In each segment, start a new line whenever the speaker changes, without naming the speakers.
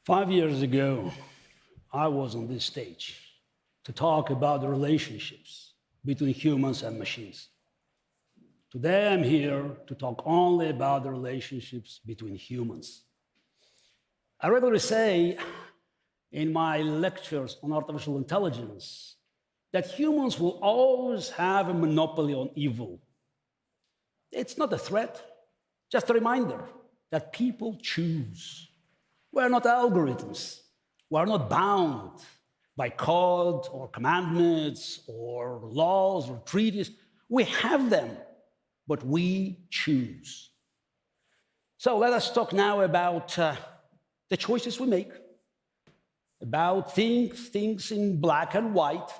5 years ago, I was on this stage to talk about the relationships between humans and machines. Today, I'm here to talk only about the relationships between humans. I regularly say in my lectures on artificial intelligence that humans will always have a monopoly on evil. It's not a threat, just a reminder that people choose. We're not algorithms. We're not bound by code or commandments or laws or treaties. We have them, but we choose. So let us talk now about the choices we make, about things in black and white,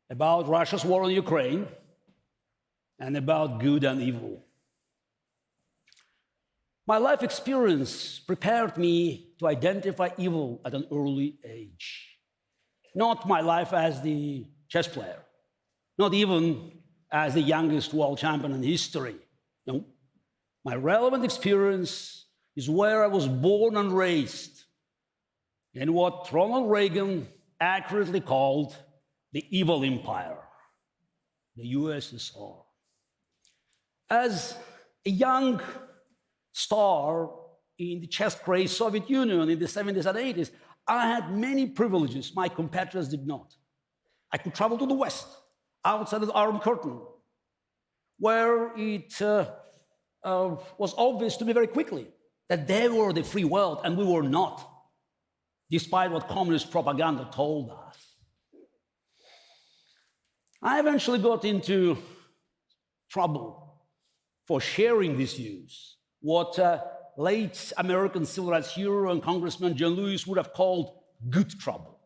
about Russia's war on Ukraine, and about good and evil. My life experience prepared me to identify evil at an early age. Not my life as the chess player, not even as the youngest world champion in history. No, my relevant experience is where I was born and raised, in what Ronald Reagan accurately called the evil empire, the USSR. As a young star in the chess-crazed Soviet Union in the 70s and 80s, I had many privileges my competitors did not. I could travel to the West, outside of the Iron Curtain, where it was obvious to me very quickly that they were the free world and we were not, despite what communist propaganda told us. I eventually got into trouble for sharing these views, what late American civil rights hero and Congressman John Lewis would have called good trouble.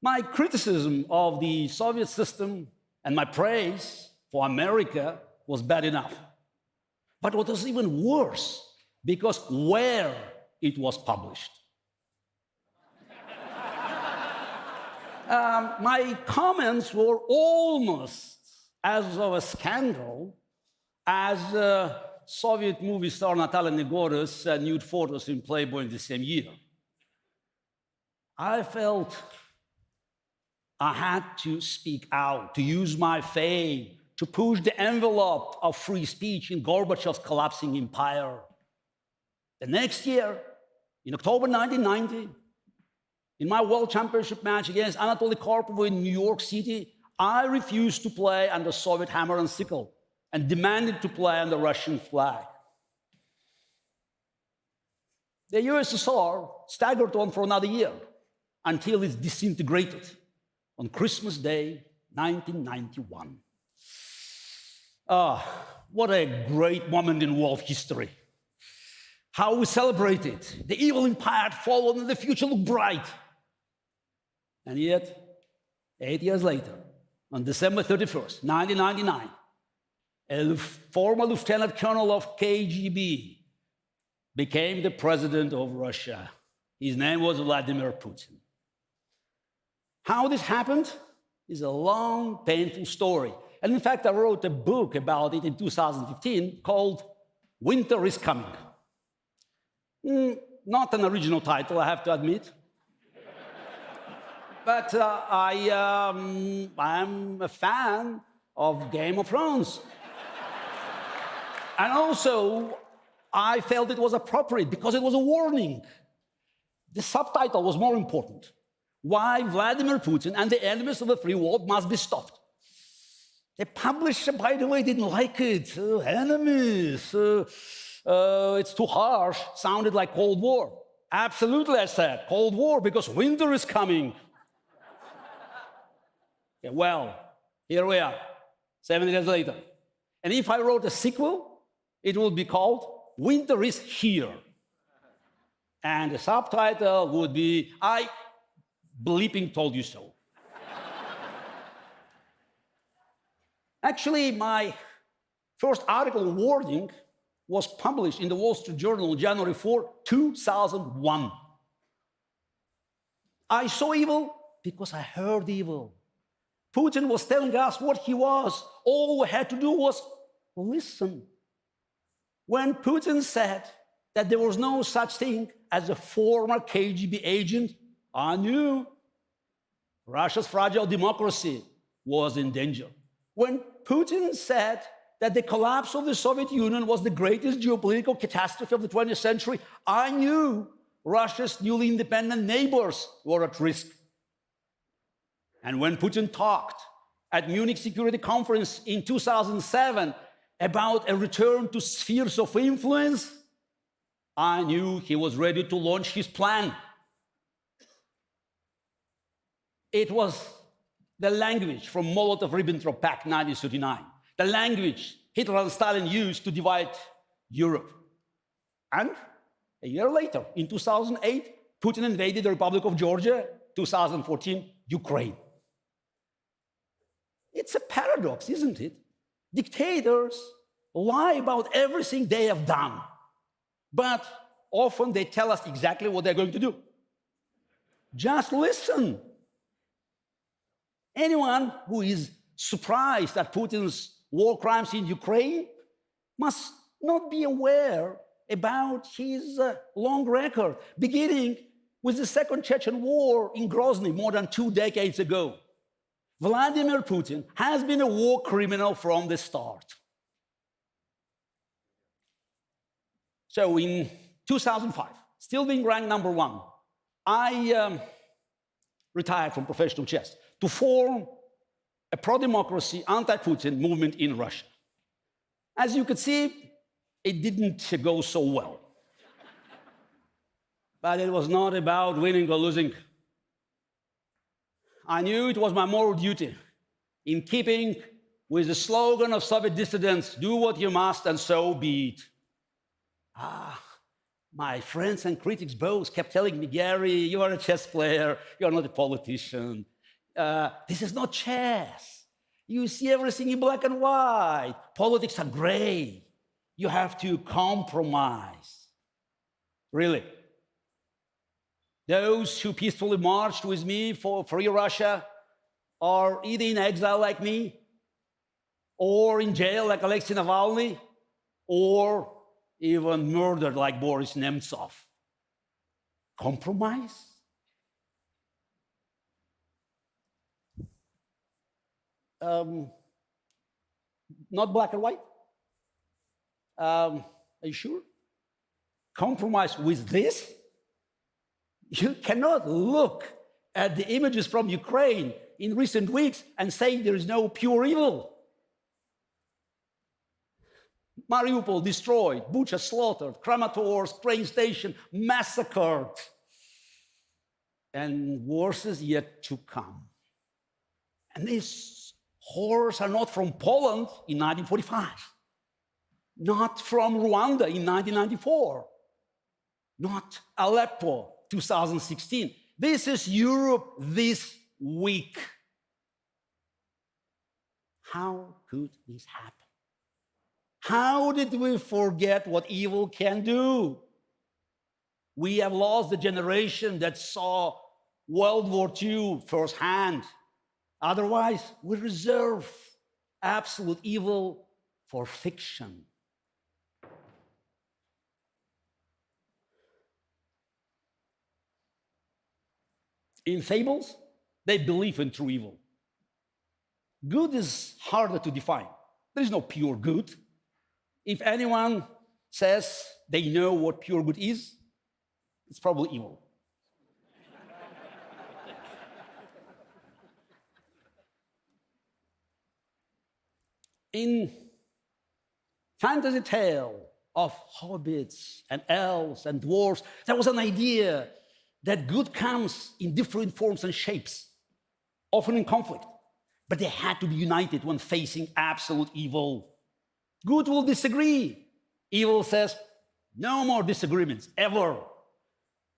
My criticism of the Soviet system and my praise for America was bad enough. But what was even worse, because where it was published. My comments were almost as of a scandal as Soviet movie star Natalia Negora's nude photos in Playboy in the same year. I felt I had to speak out, to use my fame, to push the envelope of free speech in Gorbachev's collapsing empire. The next year, in October 1990, in my World Championship match against Anatoly Karpov in New York City, I refused to play under Soviet hammer and sickle and demanded to play under Russian flag. The USSR staggered on for another year until it disintegrated on Christmas Day, 1991. What a great moment in world history. How we celebrated. The evil empire had fallen and the future looked bright. And yet, 8 years later, on December 31st, 1999, a former lieutenant colonel of KGB became the president of Russia. His name was Vladimir Putin. How this happened is a long, painful story. And in fact, I wrote a book about it in 2015 called Winter is Coming. Not an original title, I have to admit. But I'm a fan of Game of Thrones. And also, I felt it was appropriate because it was a warning. The subtitle was more important. Why Vladimir Putin and the enemies of the free world must be stopped. The publisher, by the way, didn't like it. Enemies, it's too harsh, sounded like Cold War. Absolutely, I said, Cold War, because winter is coming. Okay, well, here we are, 7 years later. And if I wrote a sequel, it would be called Winter is Here. And the subtitle would be, I bleeping told you so. Actually, my first article warning was published in the Wall Street Journal on January 4, 2001. I saw evil because I heard evil. Putin was telling us what he was. All we had to do was listen. When Putin said that there was no such thing as a former KGB agent, I knew Russia's fragile democracy was in danger. When Putin said that the collapse of the Soviet Union was the greatest geopolitical catastrophe of the 20th century, I knew Russia's newly independent neighbors were at risk. And when Putin talked at Munich Security Conference in 2007 about a return to spheres of influence, I knew he was ready to launch his plan. It was the language from Molotov-Ribbentrop Pact 1939, the language Hitler and Stalin used to divide Europe. And a year later, in 2008, Putin invaded the Republic of Georgia, 2014, Ukraine. It's a paradox, isn't it? Dictators lie about everything they have done, but often they tell us exactly what they're going to do. Just listen. Anyone who is surprised at Putin's war crimes in Ukraine must not be aware about his long record, beginning with the Second Chechen War in Grozny more than 2 decades ago. Vladimir Putin has been a war criminal from the start. So in 2005, still being ranked #1, I retired from professional chess to form a pro-democracy, anti-Putin movement in Russia. As you could see, it didn't go so well. But it was not about winning or losing. I knew it was my moral duty, in keeping with the slogan of Soviet dissidents, do what you must and so be it. My friends and critics both kept telling me, Gary, you are a chess player, you are not a politician. This is not chess. You see everything in black and white. Politics are gray. You have to compromise. Really. Those who peacefully marched with me for free Russia are either in exile like me, or in jail like Alexei Navalny, or even murdered like Boris Nemtsov. Compromise? Not black and white? Are you sure? Compromise with this? You cannot look at the images from Ukraine in recent weeks and say there is no pure evil. Mariupol destroyed, Bucha slaughtered, Kramatorsk train station massacred, and worse is yet to come. And these horrors are not from Poland in 1945, not from Rwanda in 1994, not Aleppo 2016. This is Europe this week. How could this happen? How did we forget what evil can do? We have lost the generation that saw World War II firsthand. Otherwise, we reserve absolute evil for fiction. In fables, they believe in true evil. Good is harder to define. There is no pure good. If anyone says they know what pure good is, it's probably evil. In fantasy tale of hobbits and elves and dwarves, there was an idea that good comes in different forms and shapes, often in conflict, but they had to be united when facing absolute evil. Good will disagree. Evil says, no more disagreements, ever.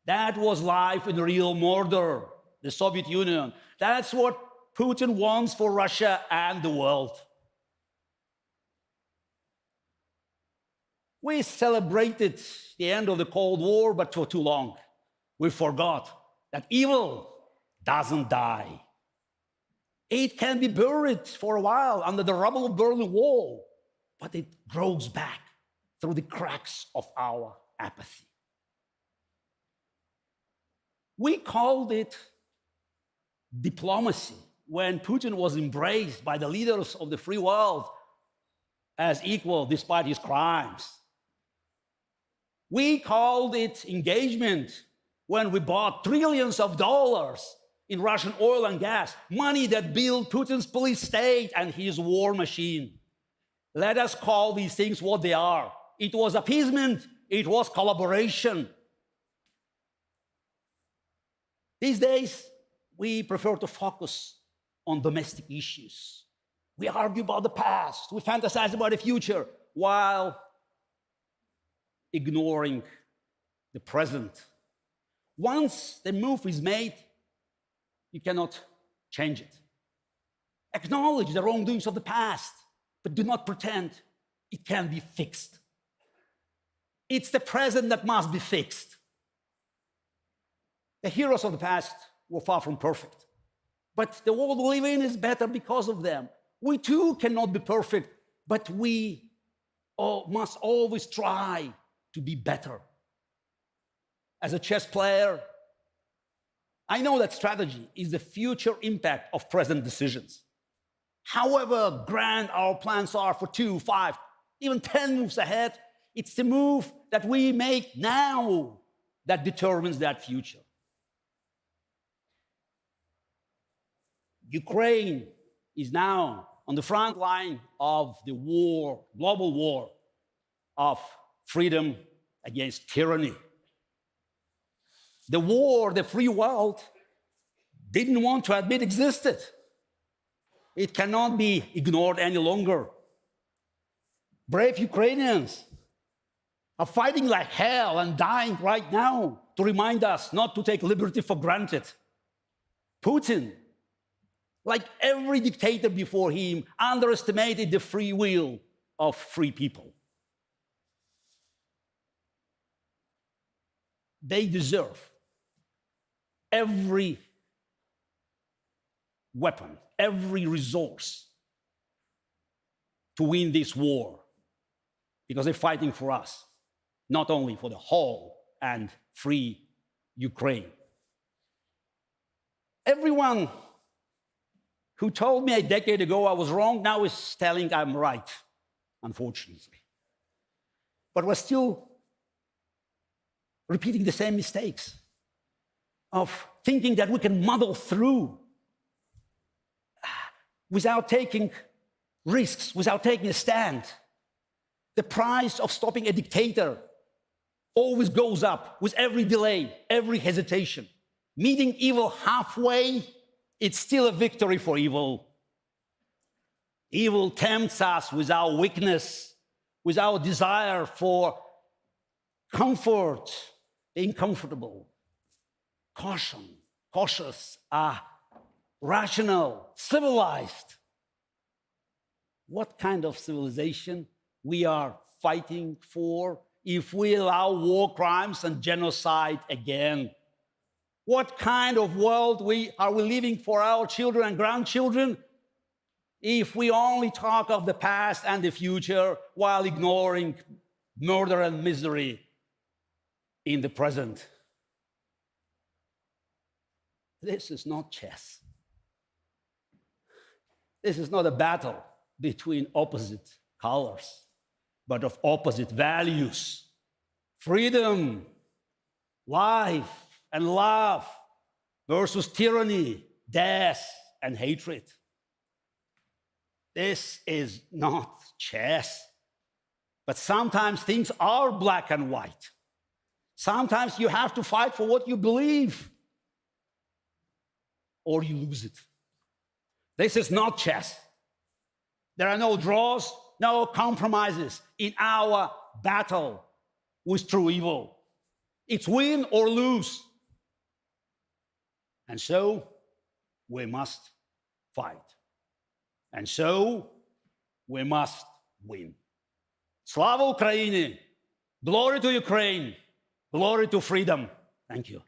That was life in real Mordor, the Soviet Union. That's what Putin wants for Russia and the world. We celebrated the end of the Cold War, but for too long. We forgot that evil doesn't die. It can be buried for a while under the rubble of Berlin Wall, but it grows back through the cracks of our apathy. We called it diplomacy when Putin was embraced by the leaders of the free world as equal despite his crimes. We called it engagement when we bought trillions of dollars in Russian oil and gas, money that built Putin's police state and his war machine. Let us call these things what they are. It was appeasement, it was collaboration. These days, we prefer to focus on domestic issues. We argue about the past, we fantasize about the future, while ignoring the present. Once the move is made, you cannot change it. Acknowledge the wrongdoings of the past, but do not pretend it can be fixed. It's the present that must be fixed. The heroes of the past were far from perfect, but the world we live in is better because of them. We too cannot be perfect, but we must always try to be better. As a chess player, I know that strategy is the future impact of present decisions. However grand our plans are for 2, 5, even 10 moves ahead, it's the move that we make now that determines that future. Ukraine is now on the front line of the war, global war of freedom against tyranny. The war the free world didn't want to admit existed. It cannot be ignored any longer. Brave Ukrainians are fighting like hell and dying right now to remind us not to take liberty for granted. Putin, like every dictator before him, underestimated the free will of free people. They deserve every weapon, every resource to win this war, because they're fighting for us, not only for the whole and free Ukraine. Everyone who told me a decade ago I was wrong now is telling I'm right, unfortunately. But we're still repeating the same mistakes of thinking that we can muddle through without taking risks, without taking a stand. The price of stopping a dictator always goes up with every delay, every hesitation. Meeting evil halfway, it's still a victory for evil. Evil tempts us with our weakness, with our desire for comfort, being comfortable. Cautious, rational, civilized. What kind of civilization we are fighting for if we allow war crimes and genocide again? What kind of world are we living for our children and grandchildren if we only talk of the past and the future while ignoring murder and misery in the present? This is not chess. This is not a battle between opposite colors, but of opposite values. Freedom, life, and love versus tyranny, death, and hatred. This is not chess. But sometimes things are black and white. Sometimes you have to fight for what you believe, or you lose it. This is not chess. There are no draws, no compromises in our battle with true evil. It's win or lose. And so we must fight. And so we must win. Slava Ukraini! Glory to Ukraine! Glory to freedom! Thank you.